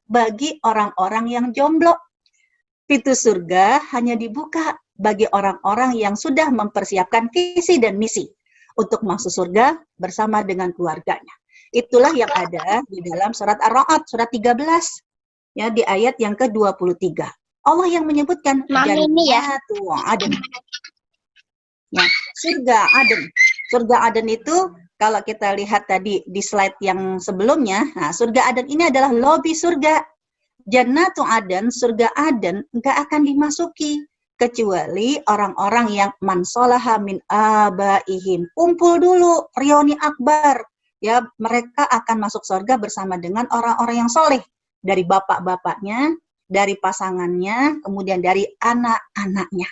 bagi orang-orang yang jomblo. Pintu surga hanya dibuka bagi orang-orang yang sudah mempersiapkan visi dan misi untuk masuk surga bersama dengan keluarganya. Itulah yang ada di dalam surat Ar-Ra'd, surat 13, ya, di ayat yang ke-23. Allah yang menyebutkan Jannatu Aden. Ya, surga Aden. Surga Aden itu kalau kita lihat tadi di slide yang sebelumnya, nah, surga Aden ini adalah lobi surga. Jannatu Aden, surga Aden enggak akan dimasuki kecuali orang-orang yang mansolaha min abaihim. Kumpul dulu, reuni akbar. Ya, mereka akan masuk surga bersama dengan orang-orang yang soleh. Dari bapak-bapaknya, dari pasangannya, kemudian dari anak-anaknya.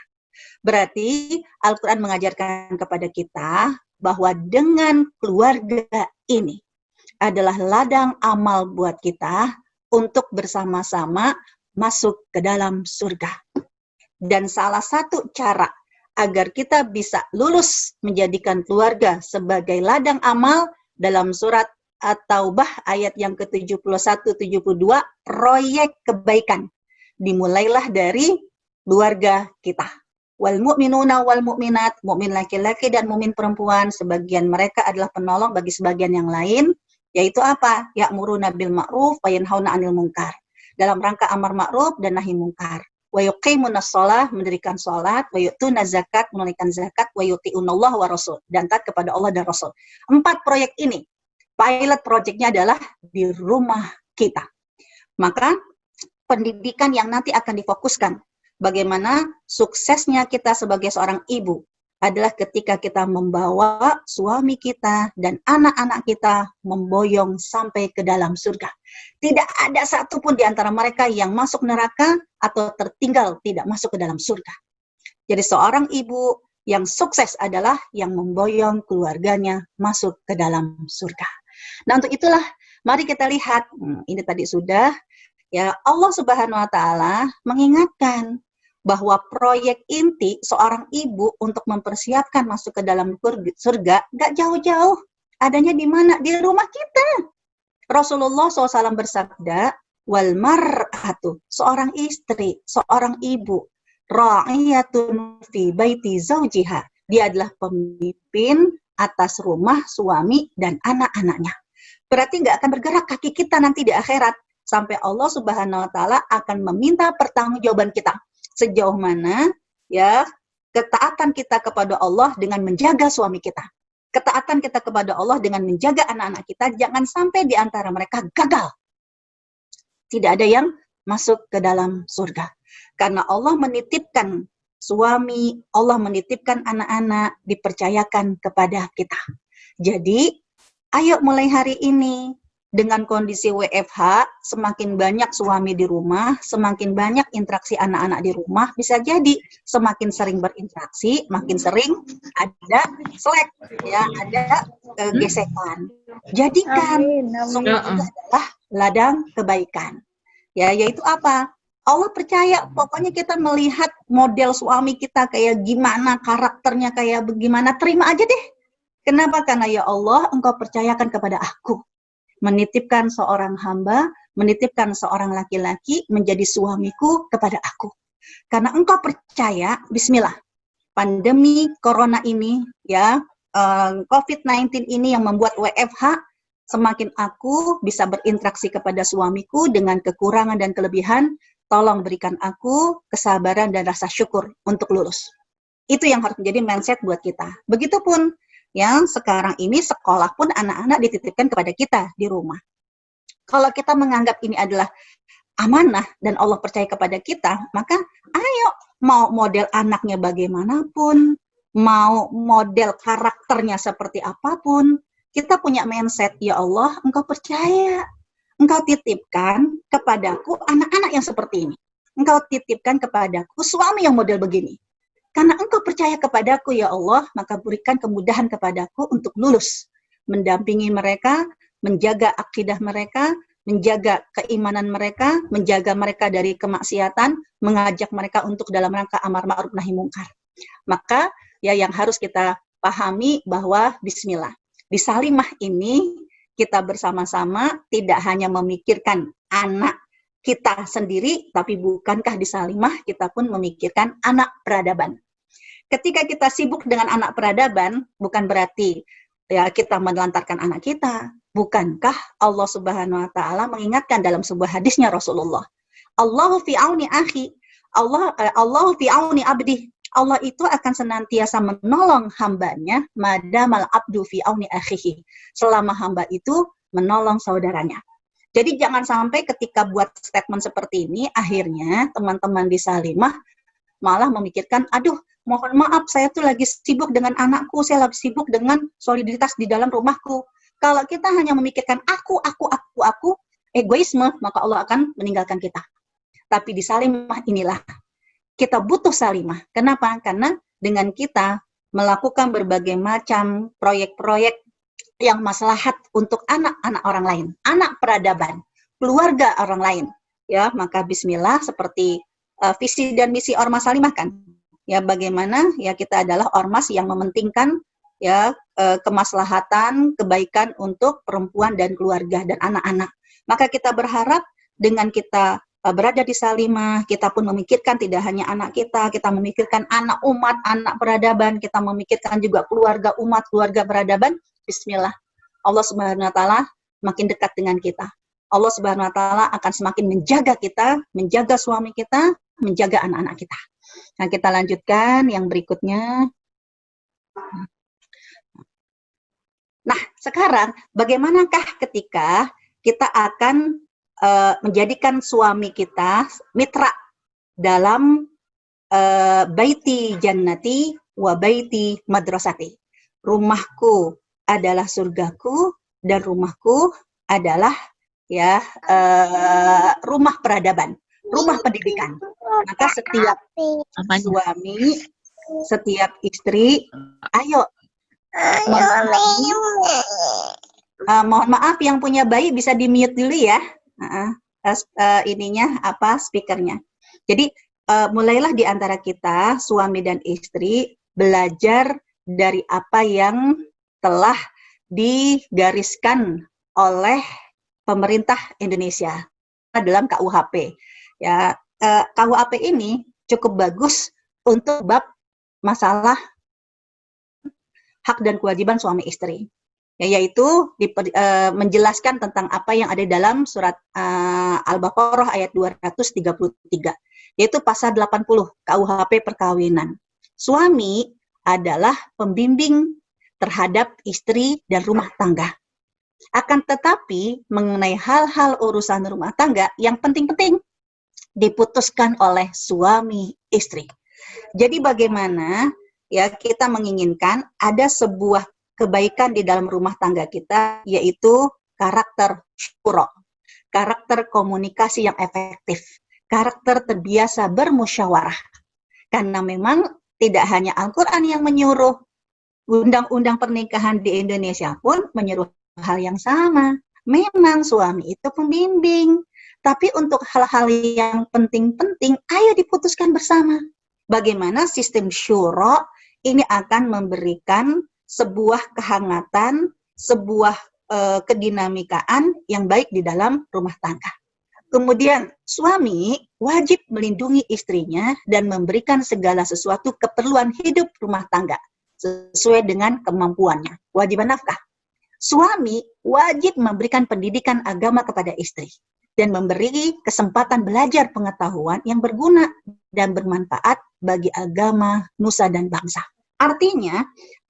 Berarti Al-Quran mengajarkan kepada kita bahwa dengan keluarga ini adalah ladang amal buat kita untuk bersama-sama masuk ke dalam surga. Dan salah satu cara agar kita bisa lulus menjadikan keluarga sebagai ladang amal dalam surat At-Taubah ayat yang ke-71-72, proyek kebaikan. Dimulailah dari keluarga kita. Wal mu'minuna wal mu'minat, mukmin laki-laki dan mukmin perempuan, sebagian mereka adalah penolong bagi sebagian yang lain, yaitu apa? Ya'muruna bil ma'ruf wa yanhauna 'anil munkar. Dalam rangka amar ma'ruf dan nahi munkar. Wa yuqimunas shalah, mendirikan salat, wa yu'tuna zakat, menunaikan zakat, wa yuti'unallaha wa rasul, dan taat kepada Allah dan Rasul. 4 proyek ini, pilot projectnya adalah di rumah kita. Maka pendidikan yang nanti akan difokuskan bagaimana suksesnya kita sebagai seorang ibu adalah ketika kita membawa suami kita dan anak-anak kita memboyong sampai ke dalam surga. Tidak ada satupun di antara mereka yang masuk neraka atau tertinggal tidak masuk ke dalam surga. Jadi seorang ibu yang sukses adalah yang memboyong keluarganya masuk ke dalam surga. Nah, untuk itulah mari kita lihat, ini tadi sudah, ya, Allah Subhanahu wa taala mengingatkan bahwa proyek inti seorang ibu untuk mempersiapkan masuk ke dalam surga gak jauh-jauh. Adanya di mana? Di rumah kita. Rasulullah SAW bersabda, wal mar'atu, seorang istri, seorang ibu, ra'iyatun fi baiti zawjiha. Dia adalah pemimpin atas rumah suami dan anak-anaknya. Berarti gak akan bergerak kaki kita nanti di akhirat sampai Allah Subhanahu wa taala akan meminta pertanggungjawaban kita. Sejauh mana ya ketaatan kita kepada Allah dengan menjaga suami kita. Ketaatan kita kepada Allah dengan menjaga anak-anak kita, jangan sampai di antara mereka gagal. Tidak ada yang masuk ke dalam surga. Karena Allah menitipkan suami, Allah menitipkan anak-anak, dipercayakan kepada kita. Jadi, ayo mulai hari ini, dengan kondisi WFH, semakin banyak suami di rumah, semakin banyak interaksi anak-anak di rumah, bisa jadi semakin sering berinteraksi, makin sering ada slack, ya, ada gesekan. Jadikan semua itu adalah ladang kebaikan. Ya, yaitu apa? Allah percaya, pokoknya kita melihat model suami kita kayak gimana, karakternya kayak bagaimana, terima aja deh. Kenapa? Karena ya Allah, Engkau percayakan kepada aku. Menitipkan seorang hamba, menitipkan seorang laki-laki menjadi suamiku kepada aku. Karena engkau percaya, bismillah, pandemi corona ini, ya, COVID-19 ini yang membuat WFH, semakin aku bisa berinteraksi kepada suamiku dengan kekurangan dan kelebihan, tolong berikan aku kesabaran dan rasa syukur untuk lulus. Itu yang harus menjadi mindset buat kita. Begitupun yang sekarang ini sekolah pun anak-anak dititipkan kepada kita di rumah. Kalau kita menganggap ini adalah amanah dan Allah percaya kepada kita, maka ayo mau model anaknya bagaimanapun, mau model karakternya seperti apapun, kita punya mindset, ya Allah, Engkau percaya, Engkau titipkan kepadaku anak-anak yang seperti ini. Engkau titipkan kepadaku suami yang model begini. Karena engkau percaya kepadaku ya Allah, maka berikan kemudahan kepadaku untuk lulus. Mendampingi mereka, menjaga akidah mereka, menjaga keimanan mereka, menjaga mereka dari kemaksiatan, mengajak mereka untuk dalam rangka amar ma'ruf nahi mungkar. Maka ya yang harus kita pahami bahwa bismillah. Di Salimah ini kita bersama-sama tidak hanya memikirkan anak kita sendiri, tapi bukankah di Salimah kita pun memikirkan anak peradaban. Ketika kita sibuk dengan anak peradaban, bukan berarti ya kita menelantarkan anak kita. Bukankah Allah Subhanahu wa taala mengingatkan dalam sebuah hadisnya Rasulullah, Allahu fi auni akhi, Allahu fi auni abdi. Allah itu akan senantiasa menolong hambanya madamal abdu fi auni akhihi. Selama hamba itu menolong saudaranya. Jadi jangan sampai ketika buat statement seperti ini, akhirnya teman-teman di Salimah malah memikirkan, aduh, mohon maaf, saya tuh lagi sibuk dengan anakku, saya lagi sibuk dengan solidaritas di dalam rumahku. Kalau kita hanya memikirkan aku, egoisme, maka Allah akan meninggalkan kita. Tapi di Salimah inilah, kita butuh Salimah. Kenapa? Karena dengan kita melakukan berbagai macam proyek-proyek yang maslahat untuk anak-anak orang lain, anak peradaban, keluarga orang lain, ya maka Bismillah seperti visi dan misi Ormas Salimah kan, ya bagaimana ya kita adalah ormas yang mementingkan ya kemaslahatan, kebaikan untuk perempuan dan keluarga dan anak-anak. Maka kita berharap dengan kita berada di Salimah, kita pun memikirkan tidak hanya anak kita memikirkan anak umat, anak peradaban, kita memikirkan juga keluarga umat, keluarga peradaban. Bismillah, Allah Subhanahu wa taala makin dekat dengan kita. Allah Subhanahu wa taala akan semakin menjaga kita, menjaga suami kita, menjaga anak-anak kita. Nah, kita lanjutkan yang berikutnya. Nah, sekarang bagaimanakah ketika kita akan menjadikan suami kita mitra dalam baiti jannati wa baiti madrasati. Rumahku adalah surgaku dan rumahku adalah ya rumah peradaban, rumah pendidikan. Maka setiap suami, setiap istri, ayo. Mohon maaf yang punya bayi bisa di-mute dulu ya. Ininya apa speakernya. Jadi mulailah di antara kita suami dan istri belajar dari apa yang telah digariskan oleh pemerintah Indonesia dalam KUHP. Ya, KUHP ini cukup bagus untuk bab masalah hak dan kewajiban suami istri. Ya, yaitu menjelaskan tentang apa yang ada dalam surat Al-Baqarah ayat 233, yaitu pasal 80 KUHP perkawinan. Suami adalah pembimbing terhadap istri dan rumah tangga. Akan tetapi mengenai hal-hal urusan rumah tangga yang penting-penting diputuskan oleh suami istri. Jadi bagaimana ya kita menginginkan ada sebuah kebaikan di dalam rumah tangga kita, yaitu karakter syuro, karakter komunikasi yang efektif, karakter terbiasa bermusyawarah. Karena memang tidak hanya Al-Quran yang menyuruh, undang-undang pernikahan di Indonesia pun menyuruh hal yang sama. Memang suami itu pembimbing, tapi untuk hal-hal yang penting-penting, ayo diputuskan bersama. Bagaimana sistem syuro ini akan memberikan sebuah kehangatan, sebuah kedinamikaan yang baik di dalam rumah tangga. Kemudian suami wajib melindungi istrinya dan memberikan segala sesuatu keperluan hidup rumah tangga sesuai dengan kemampuannya. Kewajiban nafkah. Suami wajib memberikan pendidikan agama kepada istri dan memberi kesempatan belajar pengetahuan yang berguna dan bermanfaat bagi agama, nusa, dan bangsa. Artinya,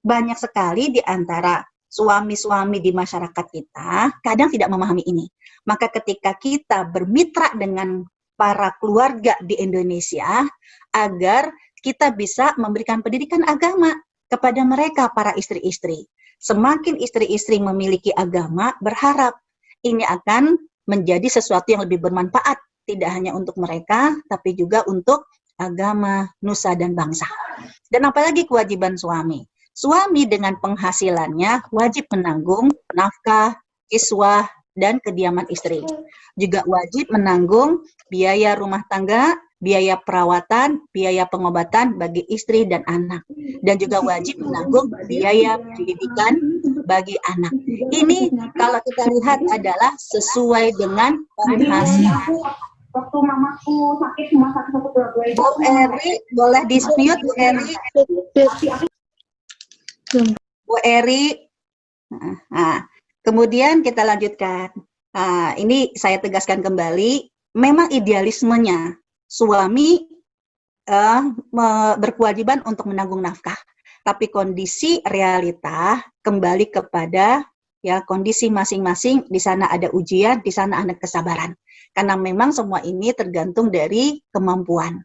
banyak sekali di antara suami-suami di masyarakat kita kadang tidak memahami ini. Maka ketika kita bermitra dengan para keluarga di Indonesia, agar kita bisa memberikan pendidikan agama kepada mereka, para istri-istri. Semakin istri-istri memiliki agama, berharap ini akan menjadi sesuatu yang lebih bermanfaat, tidak hanya untuk mereka, tapi juga untuk agama, nusa, dan bangsa. Dan apalagi kewajiban suami. Suami dengan penghasilannya wajib menanggung nafkah, kiswah, dan kediaman istri. Juga wajib menanggung biaya rumah tangga, biaya perawatan, biaya pengobatan bagi istri dan anak. Dan juga wajib menanggung biaya pendidikan bagi anak. Ini kalau kita lihat adalah sesuai dengan penghasilan. waktu mamaku sakit cuma 1 1 2 2 itu. Bu Eri, boleh di-mute Bu Eri? Bu Eri. Nah, kemudian kita lanjutkan. Nah, ini saya tegaskan kembali, memang idealismenya suami berkewajiban untuk menanggung nafkah. Tapi kondisi realita kembali kepada ya kondisi masing-masing. Di sana ada ujian, di sana ada kesabaran. Karena memang semua ini tergantung dari kemampuan.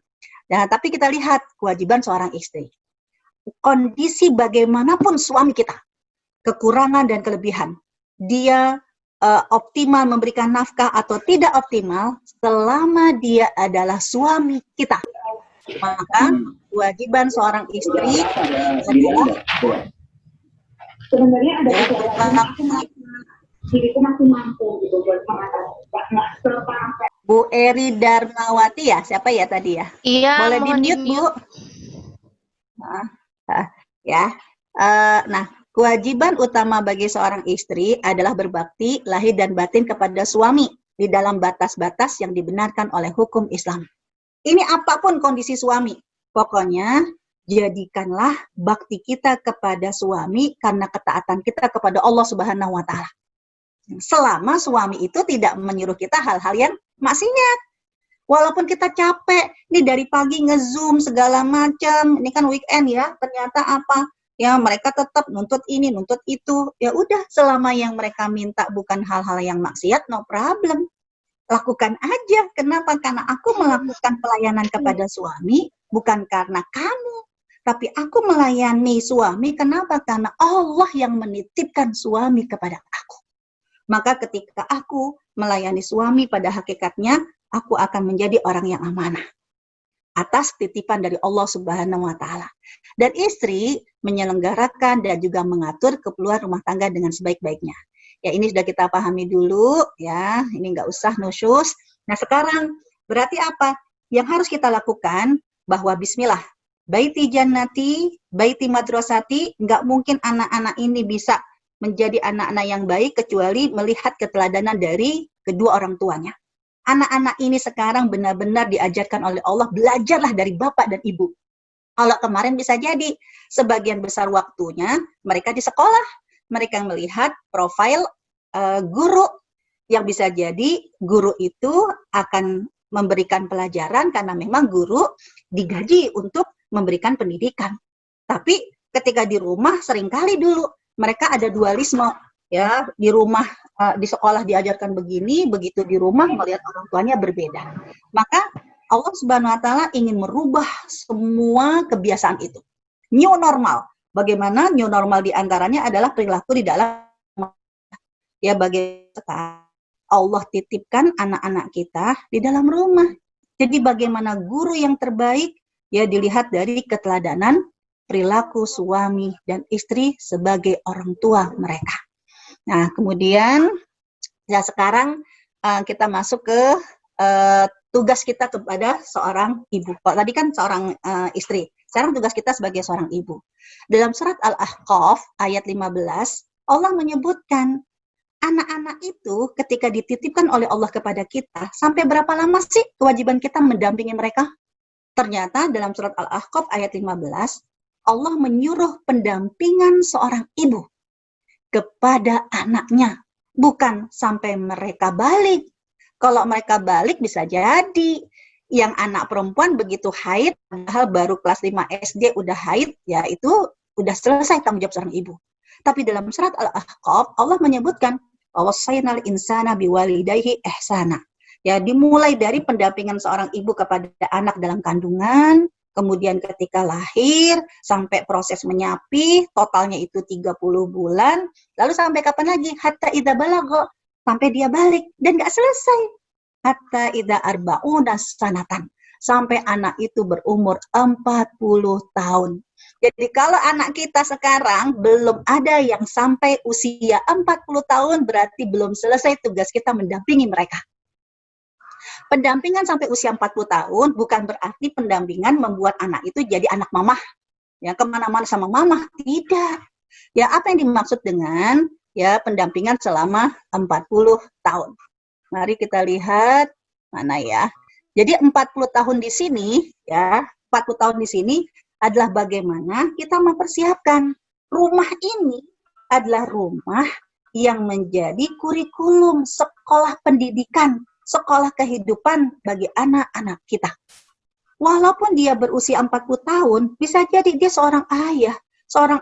Nah, tapi kita lihat kewajiban seorang istri. Kondisi bagaimanapun suami kita, kekurangan dan kelebihan, dia optimal memberikan nafkah atau tidak optimal, selama dia adalah suami kita. Maka kewajiban seorang istri adalah sebenarnya ada diriku masih mampu gitu buat nggak sampai. Bu Eri Darmawati ya, siapa ya tadi ya? Iya, boleh di-mute Bu. Ya, nah kewajiban utama bagi seorang istri adalah berbakti lahir dan batin kepada suami di dalam batas-batas yang dibenarkan oleh hukum Islam. Ini apapun kondisi suami, pokoknya jadikanlah bakti kita kepada suami karena ketaatan kita kepada Allah Subhanahu wa Ta'ala. Selama suami itu tidak menyuruh kita hal-hal yang maksiat. Walaupun kita capek, nih dari pagi nge-zoom segala macam, ini kan weekend ya, ternyata apa? Ya mereka tetap nuntut ini, nuntut itu. Ya udah, selama yang mereka minta bukan hal-hal yang maksiat, no problem. Lakukan aja. Kenapa? Karena aku melakukan pelayanan kepada suami bukan karena kamu, tapi aku melayani suami. Kenapa? Karena Allah yang menitipkan suami kepada aku. Maka ketika aku melayani suami, pada hakikatnya aku akan menjadi orang yang amanah atas titipan dari Allah Subhanahu wa Ta'ala. Dan istri menyelenggarakan dan juga mengatur keperluan rumah tangga dengan sebaik-baiknya. Ya, ini sudah kita pahami dulu ya, ini nggak usah nusyus. Nah sekarang berarti apa? Yang harus kita lakukan bahwa bismillah, baiti jannati, baiti madrasati, nggak mungkin anak-anak ini bisa menjadi anak-anak yang baik kecuali melihat keteladanan dari kedua orang tuanya. Anak-anak ini sekarang benar-benar diajarkan oleh Allah, belajarlah dari bapak dan ibu. Kalau kemarin bisa jadi sebagian besar waktunya mereka di sekolah, mereka melihat profil guru yang bisa jadi guru itu akan memberikan pelajaran karena memang guru digaji untuk memberikan pendidikan. Tapi ketika di rumah seringkali dulu mereka ada dualisme ya, di rumah di sekolah diajarkan begini, begitu di rumah melihat orang tuanya berbeda. Maka Allah Subhanahu wa Ta'ala ingin merubah semua kebiasaan itu. New normal. Bagaimana new normal diantaranya adalah perilaku di dalam ya, bagaimana Allah titipkan anak-anak kita di dalam rumah. Jadi bagaimana guru yang terbaik ya dilihat dari keteladanan perilaku suami dan istri sebagai orang tua mereka. Nah, kemudian ya sekarang kita masuk ke tugas kita kepada seorang ibu. Tadi kan seorang istri. Sekarang tugas kita sebagai seorang ibu. Dalam surat Al-Ahqaf ayat 15, Allah menyebutkan anak-anak itu ketika dititipkan oleh Allah kepada kita, sampai berapa lama sih kewajiban kita mendampingi mereka? Ternyata dalam surat Al-Ahqaf ayat 15, Allah menyuruh pendampingan seorang ibu kepada anaknya, bukan sampai mereka balik. Kalau mereka balik bisa jadi yang anak perempuan begitu haid, padahal baru kelas 5 SD udah haid, ya itu udah selesai tanggung jawab seorang ibu. Tapi dalam surat Al-Ahqaf Allah menyebutkan wasainal insana biwalidayhi ihsana. Ya, dimulai dari pendampingan seorang ibu kepada anak dalam kandungan, kemudian ketika lahir sampai proses menyapih, totalnya itu 30 bulan, lalu sampai kapan lagi? Hatta idza balagha, sampai dia balik dan nggak selesai. Hatta idza arba'una sanatan, sampai anak itu berumur 40 tahun. Jadi kalau anak kita sekarang belum ada yang sampai usia 40 tahun, berarti belum selesai tugas kita mendampingi mereka. Pendampingan sampai usia 40 tahun bukan berarti pendampingan membuat anak itu jadi anak mamah. Ya, kemana-mana sama mamah, tidak. Ya, apa yang dimaksud dengan ya pendampingan selama 40 tahun? Mari kita lihat mana ya. Jadi 40 tahun di sini, ya, 40 tahun di sini adalah bagaimana kita mempersiapkan rumah ini adalah rumah yang menjadi kurikulum sekolah pendidikan, sekolah kehidupan bagi anak-anak kita. Walaupun dia berusia 40 tahun, bisa jadi dia seorang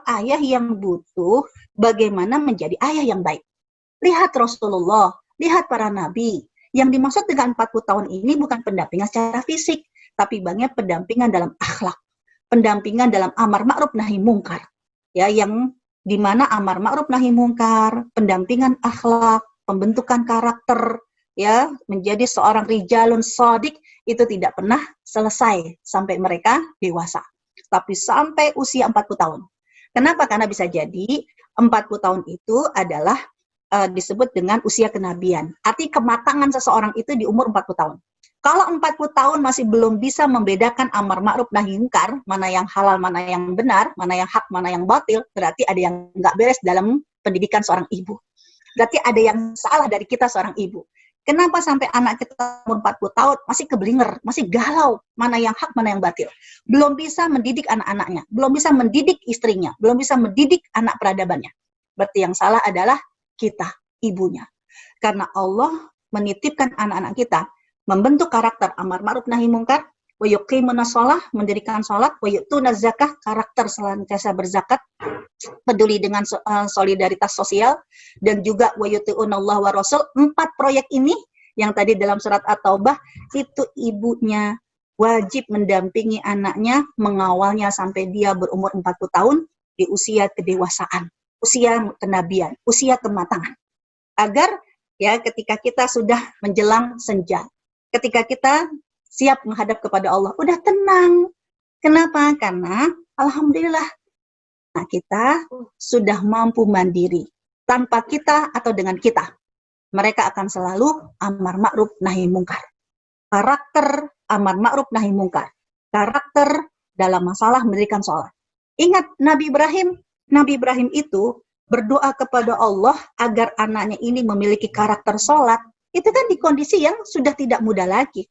ayah yang butuh bagaimana menjadi ayah yang baik. Lihat Rasulullah, lihat para nabi. Yang dimaksud dengan 40 tahun ini bukan pendampingan secara fisik, tapi banyak pendampingan dalam akhlak, pendampingan dalam amar ma'ruf nahi mungkar. Ya, yang di mana amar ma'ruf nahi mungkar, pendampingan akhlak, pembentukan karakter, ya, menjadi seorang rijalun shadiq itu tidak pernah selesai sampai mereka dewasa, tapi sampai usia 40 tahun. Kenapa? Karena bisa jadi 40 tahun itu adalah disebut dengan usia kenabian. Arti kematangan seseorang itu di umur 40 tahun. Kalau 40 tahun masih belum bisa membedakan amar ma'ruf nahi mungkar, mana yang halal, mana yang benar, mana yang hak, mana yang batil, berarti ada yang nggak beres dalam pendidikan seorang ibu. Berarti ada yang salah dari kita seorang ibu. Kenapa sampai anak kita umur 40 tahun masih keblinger, masih galau, mana yang hak, mana yang batil. Belum bisa mendidik anak-anaknya, belum bisa mendidik istrinya, belum bisa mendidik anak peradabannya. Berarti yang salah adalah kita, ibunya. Karena Allah menitipkan anak-anak kita membentuk karakter amar ma'ruf nahi mungkar, wa yuqimuna shalah, mendirikan salat, wa yu'tuna zakah, karakter senantiasa berzakat, peduli dengan solidaritas sosial, dan juga wa yuti'unallaha wa rasul. 4 proyek ini yang tadi dalam surat At-Taubah itu ibunya wajib mendampingi anaknya, mengawalnya sampai dia berumur 40 tahun di usia kedewasaan, usia kenabian, usia kematangan. Agar ya ketika kita sudah menjelang senja, ketika kita siap menghadap kepada Allah, udah tenang. Kenapa? Karena alhamdulillah kita sudah mampu mandiri. Tanpa kita atau dengan kita, mereka akan selalu amar ma'ruf nahi mungkar. Karakter amar ma'ruf nahi mungkar. Karakter dalam masalah mendirikan sholat. Ingat Nabi Ibrahim itu berdoa kepada Allah agar anaknya ini memiliki karakter sholat. Itu kan di kondisi yang sudah tidak muda lagi.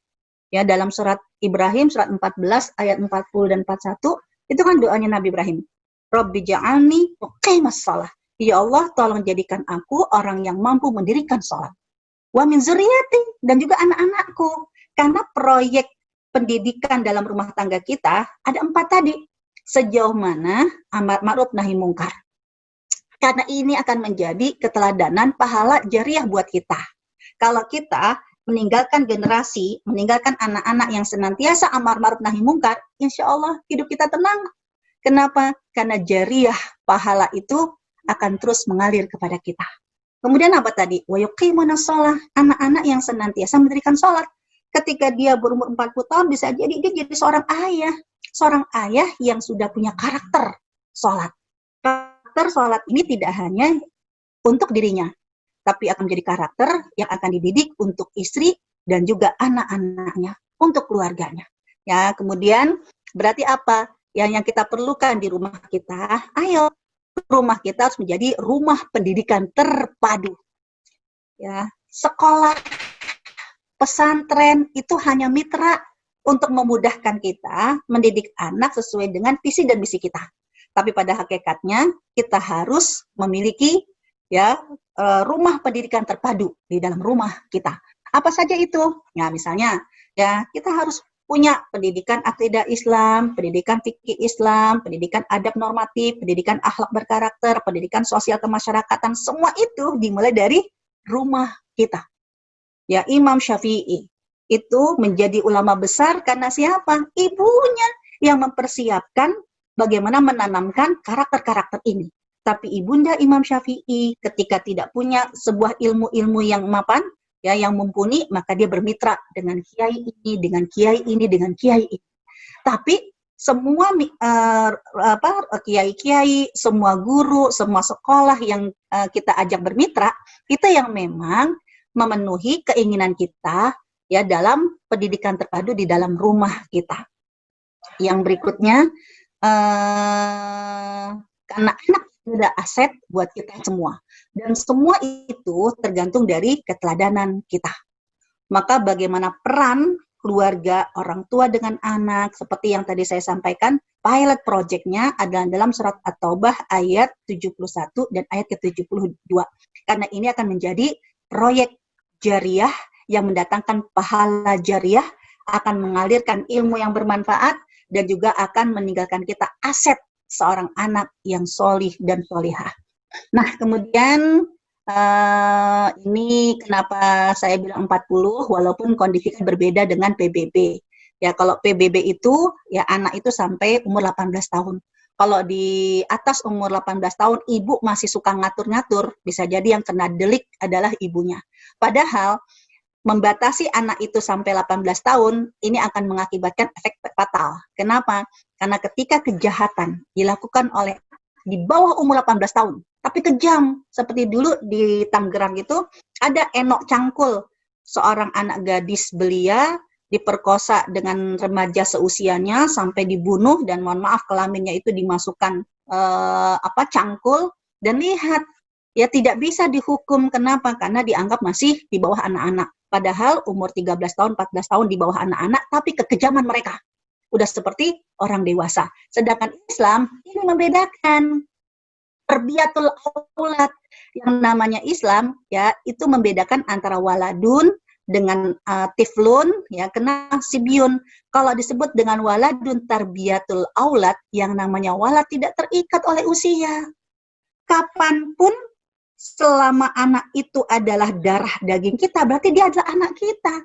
Ya, dalam surat Ibrahim, surat 14, ayat 40 dan 41, itu kan doanya Nabi Ibrahim. Rabbi ja'alni muqimas shalah. Ya Allah, tolong jadikan aku orang yang mampu mendirikan sholat. Wa min zuriyati, dan juga anak-anakku. Karena proyek pendidikan dalam rumah tangga kita ada 4 tadi. Sejauh mana amar ma'ruf nahi mungkar. Karena ini akan menjadi keteladanan pahala jariah buat kita. Kalau kita meninggalkan generasi, meninggalkan anak-anak yang senantiasa amar ma'ruf nahi mungkar, insya Allah hidup kita tenang. Kenapa? Karena jariah pahala itu akan terus mengalir kepada kita. Kemudian apa tadi? Wa yuqimuna shalah, anak-anak yang senantiasa mendirikan sholat. Ketika dia berumur 40 tahun bisa jadi dia jadi seorang ayah yang sudah punya karakter sholat. Karakter sholat ini tidak hanya untuk dirinya, tapi akan menjadi karakter yang akan dididik untuk istri dan juga anak-anaknya, untuk keluarganya. Ya, kemudian berarti apa? Yang kita perlukan di rumah kita, ayo rumah kita harus menjadi rumah pendidikan terpadu. Ya, sekolah, pesantren itu hanya mitra untuk memudahkan kita mendidik anak sesuai dengan visi dan misi kita. Tapi pada hakikatnya kita harus memiliki ya rumah pendidikan terpadu di dalam rumah kita. Apa saja itu? Ya, misalnya ya kita harus punya pendidikan akidah Islam, pendidikan fikih Islam, pendidikan adab normatif, pendidikan akhlak berkarakter, pendidikan sosial kemasyarakatan, semua itu dimulai dari rumah kita. Ya, Imam Syafi'i itu menjadi ulama besar karena siapa? Ibunya yang mempersiapkan bagaimana menanamkan karakter-karakter ini. Tapi ibunda Imam Syafi'i ketika tidak punya sebuah ilmu-ilmu yang mapan, ya, yang mumpuni, maka dia bermitra dengan kiai ini, dengan kiai ini, dengan kiai ini. Tapi semua kiai-kiai, semua guru, semua sekolah yang kita ajak bermitra, itu yang memang memenuhi keinginan kita ya dalam pendidikan terpadu di dalam rumah kita. Yang berikutnya, karena anak adalah aset buat kita semua. Dan semua itu tergantung dari keteladanan kita. Maka bagaimana peran keluarga, orang tua dengan anak, seperti yang tadi saya sampaikan, pilot project-nya adalah dalam surat At-Taubah ayat 71 dan ayat ke-72. Karena ini akan menjadi proyek jariah yang mendatangkan pahala jariah, akan mengalirkan ilmu yang bermanfaat, dan juga akan meninggalkan kita aset seorang anak yang solih dan solihah. Nah, kemudian ini kenapa saya bilang 40, walaupun kondisinya berbeda dengan PBB. Ya, kalau PBB itu, ya anak itu sampai umur 18 tahun. Kalau di atas umur 18 tahun, ibu masih suka ngatur-ngatur, bisa jadi yang kena delik adalah ibunya. Padahal, membatasi anak itu sampai 18 tahun, ini akan mengakibatkan efek fatal. Kenapa? Karena ketika kejahatan dilakukan oleh di bawah umur 18 tahun, tapi kejam. Seperti dulu di Tangerang itu, ada Enok Cangkul, seorang anak gadis belia, diperkosa dengan remaja seusianya, sampai dibunuh, dan mohon maaf, kelaminnya itu dimasukkan cangkul, dan lihat, ya tidak bisa dihukum. Kenapa? Karena dianggap masih di bawah anak-anak. Padahal umur 13 tahun, 14 tahun di bawah anak-anak, tapi kekejaman mereka udah seperti orang dewasa. Sedangkan Islam ini membedakan. Terbiatul aulad, yang namanya Islam, ya itu membedakan antara waladun dengan tiflun, ya kena sibyun. Kalau disebut dengan waladun tarbiyatul aulad, yang namanya walad tidak terikat oleh usia. Kapanpun selama anak itu adalah darah daging kita, berarti dia adalah anak kita.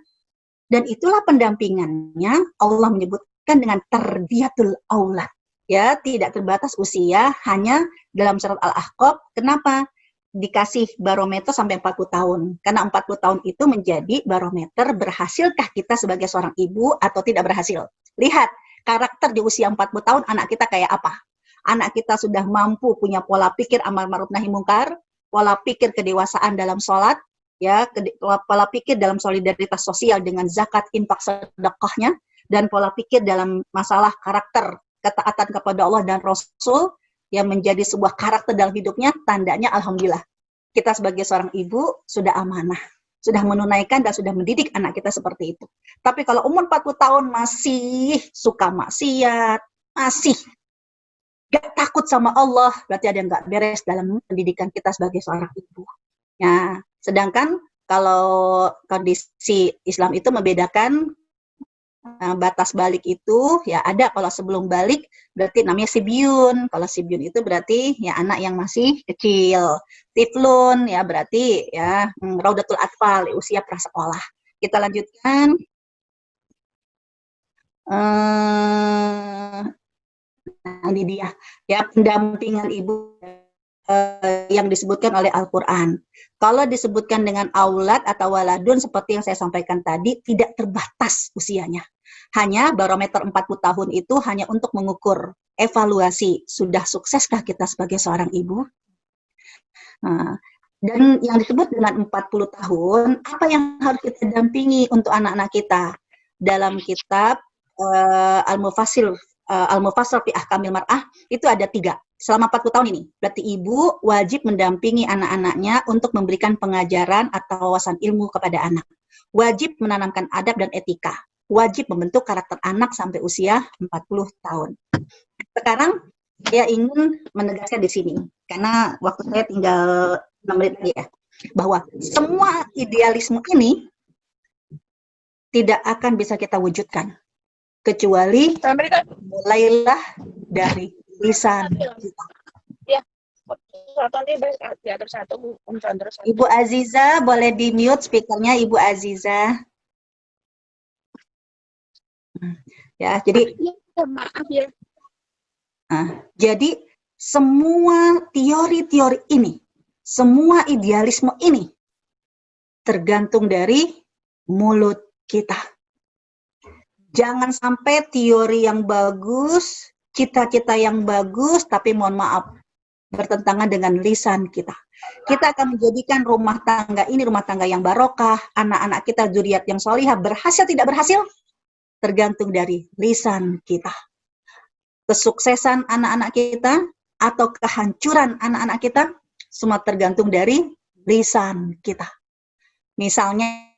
Dan itulah pendampingannya, Allah menyebutkan dengan tarbiyatul aulad. Ya, tidak terbatas usia, hanya dalam surat Al-Ahqaf. Kenapa? Dikasih barometer sampai 40 tahun. Karena 40 tahun itu menjadi barometer berhasilkah kita sebagai seorang ibu atau tidak berhasil. Lihat, karakter di usia 40 tahun anak kita kayak apa? Anak kita sudah mampu punya pola pikir amar ma'ruf nahi mungkar, pola pikir kedewasaan dalam sholat, ya, pola pikir dalam solidaritas sosial dengan zakat, infak, sedekahnya, dan pola pikir dalam masalah karakter, ketaatan kepada Allah dan Rasul, yang menjadi sebuah karakter dalam hidupnya. Tandanya alhamdulillah, kita sebagai seorang ibu sudah amanah, sudah menunaikan dan sudah mendidik anak kita seperti itu. Tapi kalau umur 40 tahun masih suka maksiat, masih gak takut sama Allah, berarti ada yang gak beres dalam pendidikan kita sebagai seorang ibu. Ya, sedangkan kalau kondisi Islam itu membedakan batas balik itu, ya ada kalau sebelum balik berarti namanya sibyun. Kalau sibyun itu berarti ya anak yang masih kecil. Tiflun ya berarti ya raudatul atfal, usia prasekolah. Kita lanjutkan. Nah, ini dia ya pendampingan ibu yang disebutkan oleh Al-Quran. Kalau disebutkan dengan aulad atau waladun seperti yang saya sampaikan tadi, tidak terbatas usianya. Hanya barometer 40 tahun itu hanya untuk mengukur evaluasi, sudah sukseskah kita sebagai seorang ibu? Nah, dan yang disebut dengan 40 tahun, apa yang harus kita dampingi untuk anak-anak kita? Dalam kitab Al-Mufassal fi Ahkamil Mar'ah, itu ada 3. Selama 40 tahun ini, berarti ibu wajib mendampingi anak-anaknya untuk memberikan pengajaran atau wawasan ilmu kepada anak. Wajib menanamkan adab dan etika. Wajib membentuk karakter anak sampai usia 40 tahun. Sekarang, saya ingin menegaskan di sini, karena waktu saya tinggal 6 menit lagi ya, bahwa semua idealisme ini tidak akan bisa kita wujudkan, kecuali mulailah dari lisan kita. Ibu Aziza, boleh di-mute speakernya Ibu Aziza. Ya, jadi maaf ya. Jadi semua teori-teori ini, semua idealisme ini tergantung dari mulut kita. Jangan sampai teori yang bagus, cita-cita yang bagus, tapi mohon maaf, bertentangan dengan lisan kita. Kita akan menjadikan rumah tangga ini rumah tangga yang barokah, anak-anak kita zuriat yang solihah, berhasil tidak berhasil, tergantung dari lisan kita. Kesuksesan anak-anak kita atau kehancuran anak-anak kita, semua tergantung dari lisan kita. Misalnya,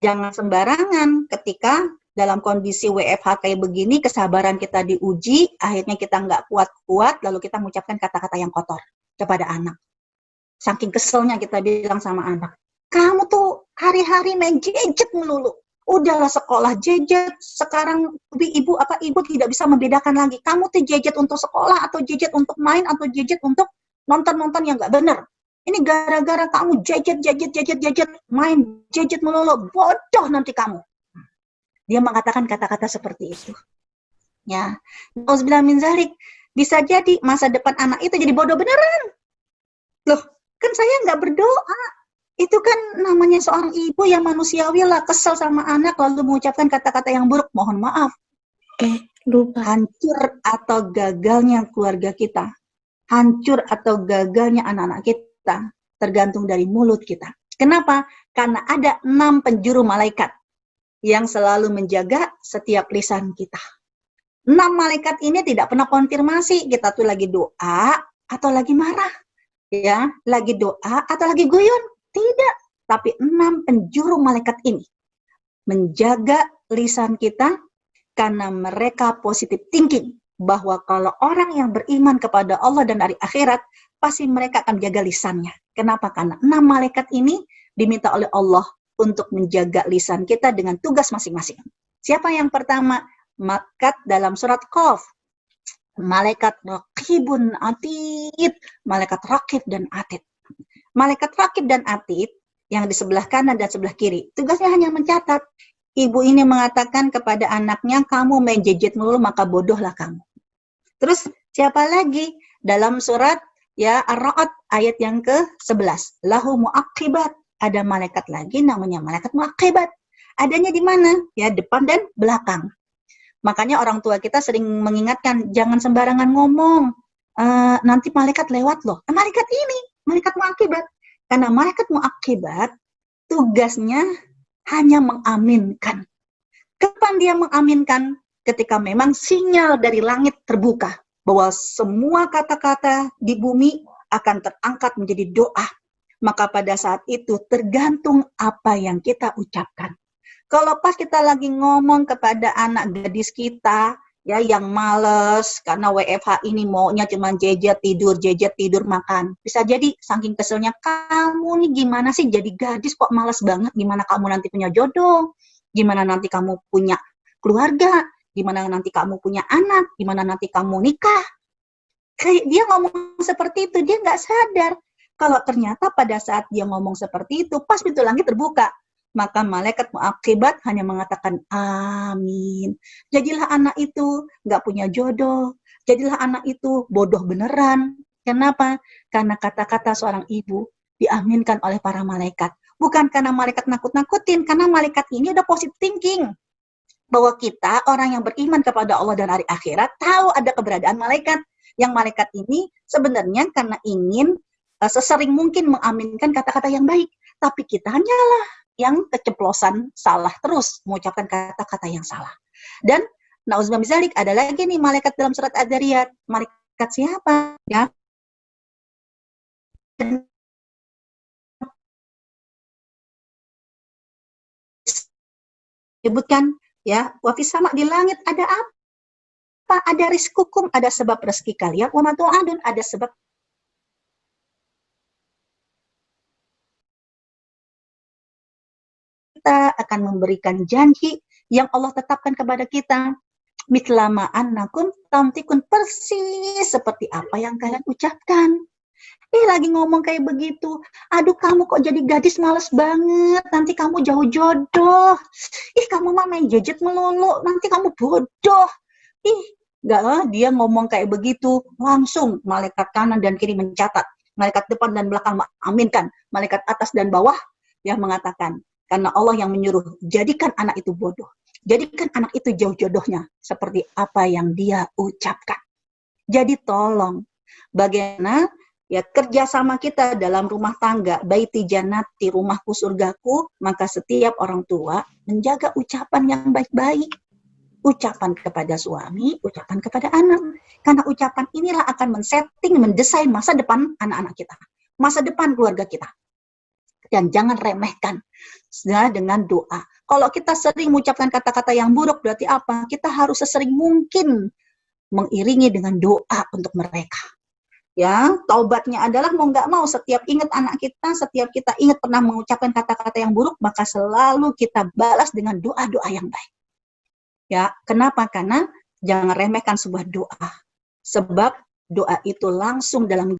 jangan sembarangan ketika dalam kondisi WFH kayak begini, kesabaran kita diuji, akhirnya kita nggak kuat-kuat, lalu kita mengucapkan kata-kata yang kotor kepada anak. Saking keselnya kita bilang sama anak, kamu tuh hari-hari main gadget melulu. Udahlah sekolah gadget, sekarang ibu tidak bisa membedakan lagi. Kamu tuh gadget untuk sekolah, atau gadget untuk main, atau gadget untuk nonton-nonton yang nggak bener. Ini gara-gara kamu gadget, main gadget melulu, bodoh nanti kamu. Dia mengatakan kata-kata seperti itu. Ya, nauzubillah min zalik. Bisa jadi masa depan anak itu jadi bodoh beneran. Loh, kan saya nggak berdoa. Itu kan namanya seorang ibu yang manusiawi lah, kesel sama anak lalu mengucapkan kata-kata yang buruk. Mohon maaf. Lupa. Hancur atau gagalnya keluarga kita, hancur atau gagalnya anak-anak kita, tergantung dari mulut kita. Kenapa? Karena ada 6 penjuru malaikat yang selalu menjaga setiap lisan kita. 6 malaikat ini tidak pernah konfirmasi kita tuh lagi doa atau lagi marah, ya, lagi doa atau lagi guyon. Tidak, tapi 6 penjuru malaikat ini menjaga lisan kita karena mereka positive thinking bahwa kalau orang yang beriman kepada Allah dan hari akhirat, pasti mereka akan menjaga lisannya. Kenapa? Karena 6 malaikat ini diminta oleh Allah untuk menjaga lisan kita dengan tugas masing-masing. Siapa yang pertama? Malaikat dalam surat Qaf. Malaikat Raqibun Atid, malaikat Raqib dan Atid. Malaikat Raqib dan Atid yang di sebelah kanan dan sebelah kiri, tugasnya hanya mencatat. Ibu ini mengatakan kepada anaknya, kamu main gadget melulu maka bodohlah kamu. Terus siapa lagi? Dalam surat ya Ar-Ra'd ayat yang ke-11. Lahu mu'aqibat. Ada malaikat lagi namanya malaikat mu'aqibat. Adanya di mana? Ya, depan dan belakang. Makanya orang tua kita sering mengingatkan, jangan sembarangan ngomong. Nanti malaikat lewat loh. Malaikat ini, malaikat mu'aqibat. Karena malaikat mu'aqibat tugasnya hanya mengaminkan. Kapan dia mengaminkan? Ketika memang sinyal dari langit terbuka bahwa semua kata-kata di bumi akan terangkat menjadi doa. Maka pada saat itu tergantung apa yang kita ucapkan. Kalau pas kita lagi ngomong kepada anak gadis kita, ya yang males karena WFH ini maunya cuma jejet tidur makan. Bisa jadi saking keselnya, kamu nih gimana sih jadi gadis kok males banget, gimana kamu nanti punya jodoh, gimana nanti kamu punya keluarga, gimana nanti kamu punya anak, gimana nanti kamu nikah. Kayak dia ngomong seperti itu, dia nggak sadar. Kalau ternyata pada saat dia ngomong seperti itu, pas pintu langit terbuka, maka malaikat mu'aqibat hanya mengatakan amin. Jadilah anak itu nggak punya jodoh, jadilah anak itu bodoh beneran. Kenapa? Karena kata-kata seorang ibu diaminkan oleh para malaikat. Bukan karena malaikat nakut-nakutin, karena malaikat ini udah positive thinking. Bahwa kita, orang yang beriman kepada Allah dan hari akhirat, tahu ada keberadaan malaikat. Yang malaikat ini sebenarnya karena ingin sesering mungkin mengaminkan kata-kata yang baik. Tapi kita hanyalah yang keceplosan salah terus mengucapkan kata-kata yang salah. Dan nauzubillah min dzalik, ada lagi nih malaikat dalam surat Ad-Dzariyat. Malaikat siapa? Ya. Disebutkan ya, wa fis sama, di langit ada apa? Ada rizqukum, ada sebab rezeki kalian, wa ma tu'adun, ada sebab kita akan memberikan janji yang Allah tetapkan kepada kita. Mitlama annakum tamtikun, persis seperti apa yang kalian ucapkan. Lagi ngomong kayak begitu, aduh kamu kok jadi gadis males banget, nanti kamu jauh jodoh. Kamu mah main gadget melulu, nanti kamu bodoh. Enggak lah, dia ngomong kayak begitu, langsung malaikat kanan dan kiri mencatat, malaikat depan dan belakang mengaminkan, malaikat atas dan bawah ya mengatakan. Karena Allah yang menyuruh, jadikan anak itu bodoh. Jadikan anak itu jauh jodohnya. Seperti apa yang dia ucapkan. Jadi tolong, bagaimana ya kerjasama kita dalam rumah tangga, baiti jannati, rumahku surgaku, maka setiap orang tua menjaga ucapan yang baik-baik. Ucapan kepada suami, ucapan kepada anak. Karena ucapan inilah akan men-setting, mendesain masa depan anak-anak kita. Masa depan keluarga kita. Dan jangan remehkan dengan doa. Kalau kita sering mengucapkan kata-kata yang buruk, berarti apa? Kita harus sesering mungkin mengiringi dengan doa untuk mereka. Ya, taubatnya adalah mau nggak mau setiap ingat anak kita, setiap kita ingat pernah mengucapkan kata-kata yang buruk, maka selalu kita balas dengan doa-doa yang baik. Ya, kenapa? Karena jangan remehkan sebuah doa. Sebab doa itu langsung dalam